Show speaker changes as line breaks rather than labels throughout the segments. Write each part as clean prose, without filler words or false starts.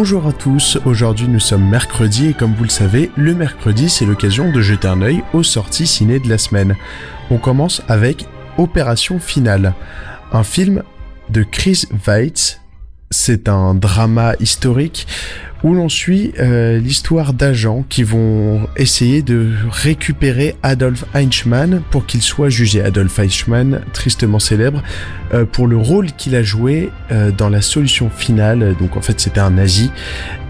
Bonjour à tous, aujourd'hui nous sommes mercredi et comme vous le savez, le mercredi c'est l'occasion de jeter un œil aux sorties ciné de la semaine. On commence avec Opération Finale, un film de Chris Weitz. C'est un drama historique où l'on suit l'histoire d'agents qui vont essayer de récupérer Adolf Eichmann pour qu'il soit jugé. Adolf Eichmann, tristement célèbre, pour le rôle qu'il a joué dans la solution finale. Donc en fait c'était un nazi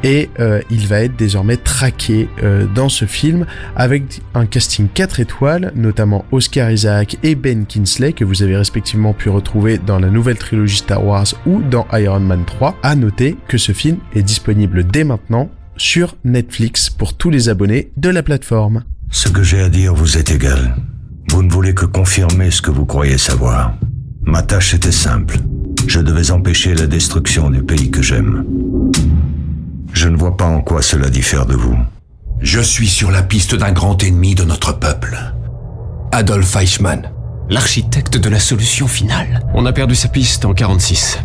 et il va être désormais traqué dans ce film avec un casting 4 étoiles, notamment Oscar Isaac et Ben Kingsley que vous avez respectivement pu retrouver dans la nouvelle trilogie Star Wars ou dans Iron Man 3. À noter que ce film est disponible dès maintenant sur Netflix pour tous les abonnés de la plateforme.
Ce que j'ai à dire vous est égal. Vous ne voulez que confirmer ce que vous croyez savoir. Ma tâche était simple. Je devais empêcher la destruction du pays que j'aime. Je ne vois pas en quoi cela diffère de vous.
Je suis sur la piste d'un grand ennemi de notre peuple. Adolf Eichmann, l'architecte de la solution finale.
On a perdu sa piste en 1946.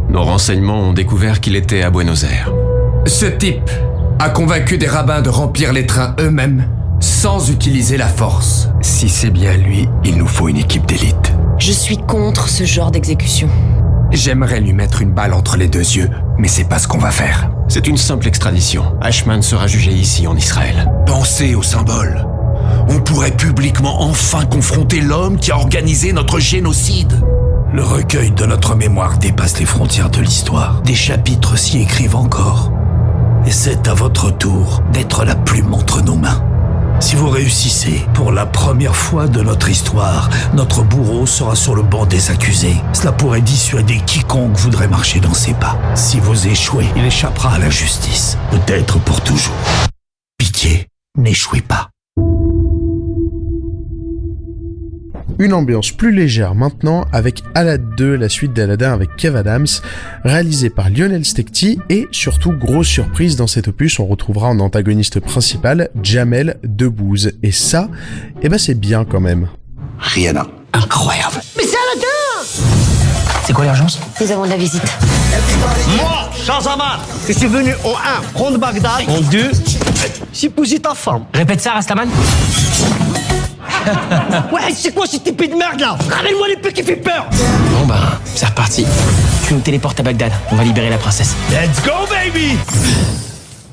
Nos renseignements ont découvert qu'il était à Buenos Aires.
Ce type a convaincu des rabbins de remplir les trains eux-mêmes sans utiliser la force. Si c'est bien lui, il nous faut une équipe d'élite.
Je suis contre ce genre d'exécution.
J'aimerais lui mettre une balle entre les deux yeux, mais c'est pas ce qu'on va faire.
C'est une simple extradition. Eichmann sera jugé ici, en Israël.
Pensez au symbole. On pourrait publiquement enfin confronter l'homme qui a organisé notre génocide. Le recueil de notre mémoire dépasse les frontières de l'histoire. Des chapitres s'y écrivent encore. Et c'est à votre tour d'être la plume entre nos mains. Si vous réussissez, pour la première fois de notre histoire, notre bourreau sera sur le banc des accusés. Cela pourrait dissuader quiconque voudrait marcher dans ses pas. Si vous échouez, il échappera à la justice. Peut-être pour toujours. Pitié, n'échouez pas.
Une ambiance plus légère maintenant avec Aladdin 2, la suite d'Aladdin avec Kev Adams, réalisé par Lionel Stecti et surtout grosse surprise dans cet opus, on retrouvera en antagoniste principal Jamel Debbouze et ça, c'est bien quand même.
Rihanna. Incroyable.
Mais c'est Aladdin!
C'est quoi l'urgence?
Nous avons de la visite.
Moi, Shahzaman, je suis venu en 1, prendre Bagdad, en 2, épouser ta femme.
Répète ça, Rastaman.
Ouais, c'est quoi cette épée de merde là? Ramène-moi l'épée qui fait peur!
Bon c'est reparti. Tu nous téléportes à Bagdad, on va libérer la princesse.
Let's go baby!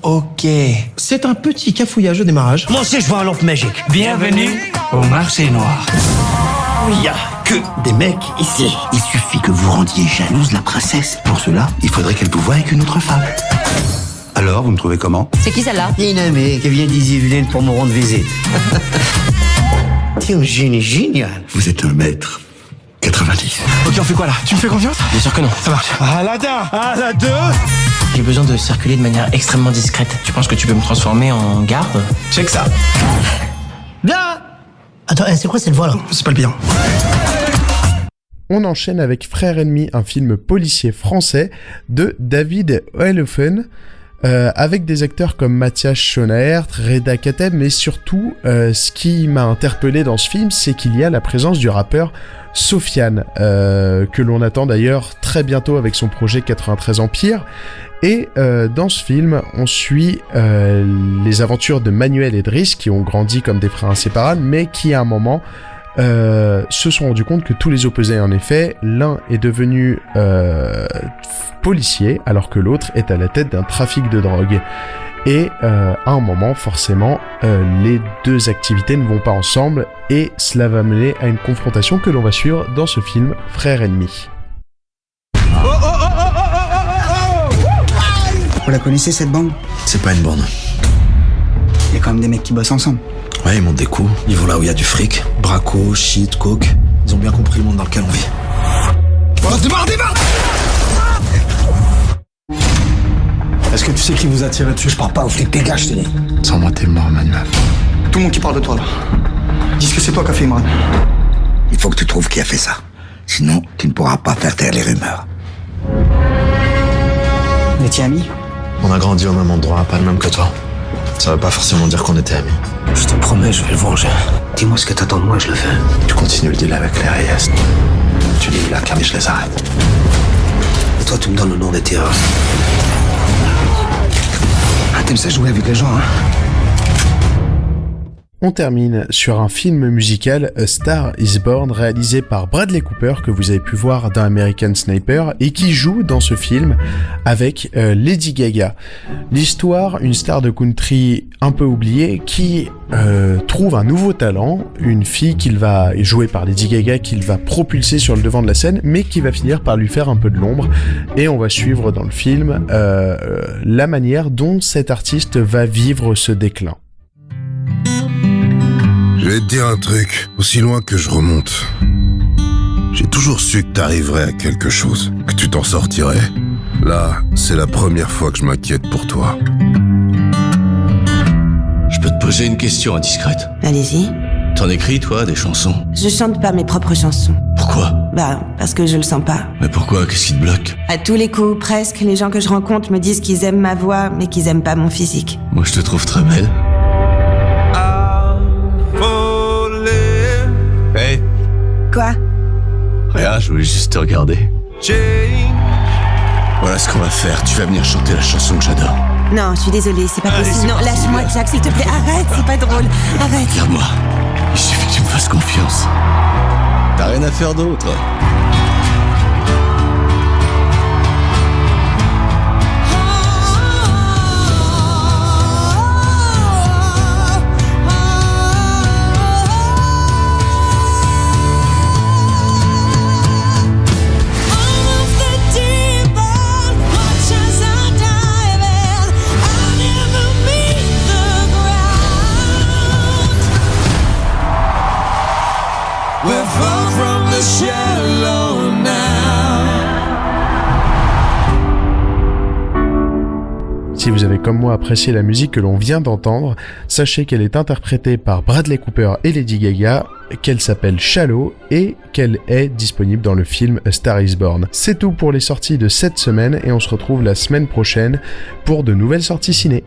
Ok.
C'est un petit cafouillage au démarrage.
Moi aussi je vois un lampe magique.
Bienvenue au marché noir.
Il y a que des mecs ici.
Il suffit que vous rendiez jalouse la princesse. Pour cela, il faudrait qu'elle vous voie avec une autre femme. Alors, vous me trouvez comment?
C'est qui celle-là?
Une amie qui vient d'Isi-Yvelines pour me rendre visite. T'es un génie génial. Vous êtes un maître. 90.
Ok, on fait quoi là? Tu me fais confiance?
Bien sûr que non.
Ça marche. Aladdin 2.
J'ai besoin de circuler de manière extrêmement discrète. Tu penses que tu peux me transformer en garde?
Check ça.
Bien!
Attends, c'est quoi cette voix là?
C'est pas le pire.
On enchaîne avec Frères ennemis, un film policier français de David Hoelhoffen, avec des acteurs comme Mathias Schoenaerts, Reda Kateb, mais surtout, ce qui m'a interpellé dans ce film, c'est qu'il y a la présence du rappeur Sofiane, que l'on attend d'ailleurs très bientôt avec son projet 93 Empire. Et dans ce film, on suit les aventures de Manuel et Driss, qui ont grandi comme des frères inséparables, mais qui à un moment se sont rendus compte que tous les opposaient. En effet, l'un est devenu policier, alors que l'autre est à la tête d'un trafic de drogue. Et à un moment, forcément, les deux activités ne vont pas ensemble, et cela va mener à une confrontation que l'on va suivre dans ce film Frères ennemis.
Vous la connaissez cette bande?
C'est pas une bande.
Il y a quand même des mecs qui bossent ensemble.
Ouais, ils montent des coups. Ils vont là où il y a du fric. Braco, shit, coke. Ils ont bien compris le monde dans lequel on vit.
Démarre!
Est-ce que tu sais qui vous a tiré dessus?
Je parle pas aux flics, dégage, je te dis.
Sans moi, t'es mort, Manuel.
Tout le monde qui parle de toi là. Dis que c'est toi qui as fait Imran. Il faut que tu trouves qui a fait ça. Sinon, tu ne pourras pas faire taire les rumeurs. Vous étiez amis?
On a grandi au même endroit, pas le même que toi. Ça veut pas forcément dire qu'on était amis.
Je te promets, je vais le venger. Dis-moi ce que t'attends de moi, je le fais.
Tu continues le deal avec les Reyes. Tu dis la cam et je les arrête.
Et toi, tu me donnes le nom des tireurs. t'aimes ça jouer avec les gens, hein?
On termine sur un film musical, A Star is Born, réalisé par Bradley Cooper, que vous avez pu voir dans American Sniper, et qui joue dans ce film avec Lady Gaga. L'histoire, une star de country un peu oubliée qui trouve un nouveau talent, une fille jouée par Lady Gaga, qu'il va propulser sur le devant de la scène, mais qui va finir par lui faire un peu de l'ombre, et on va suivre dans le film la manière dont cet artiste va vivre ce déclin.
Je vais te dire un truc, aussi loin que je remonte. J'ai toujours su que t'arriverais à quelque chose, que tu t'en sortirais. Là, c'est la première fois que je m'inquiète pour toi.
Je peux te poser une question indiscrète?
Allez-y.
T'en écris, toi, des chansons?
Je chante pas mes propres chansons.
Pourquoi?
Parce que je le sens pas.
Mais pourquoi? Qu'est-ce qui te bloque?
À tous les coups, presque, les gens que je rencontre me disent qu'ils aiment ma voix, mais qu'ils aiment pas mon physique.
Moi, je te trouve très belle. Hey.
Quoi?
Rien, je voulais juste te regarder. Voilà ce qu'on va faire, tu vas venir chanter la chanson que j'adore.
Non, je suis désolée, c'est pas possible. Non, lâche-moi, Jack, s'il te plaît, arrête, c'est pas drôle. Arrête.
Regarde-moi, il suffit que tu me fasses confiance. T'as rien à faire d'autre.
Si vous avez comme moi apprécié la musique que l'on vient d'entendre, sachez qu'elle est interprétée par Bradley Cooper et Lady Gaga, qu'elle s'appelle Shallow et qu'elle est disponible dans le film A Star is Born. C'est tout pour les sorties de cette semaine et on se retrouve la semaine prochaine pour de nouvelles sorties ciné.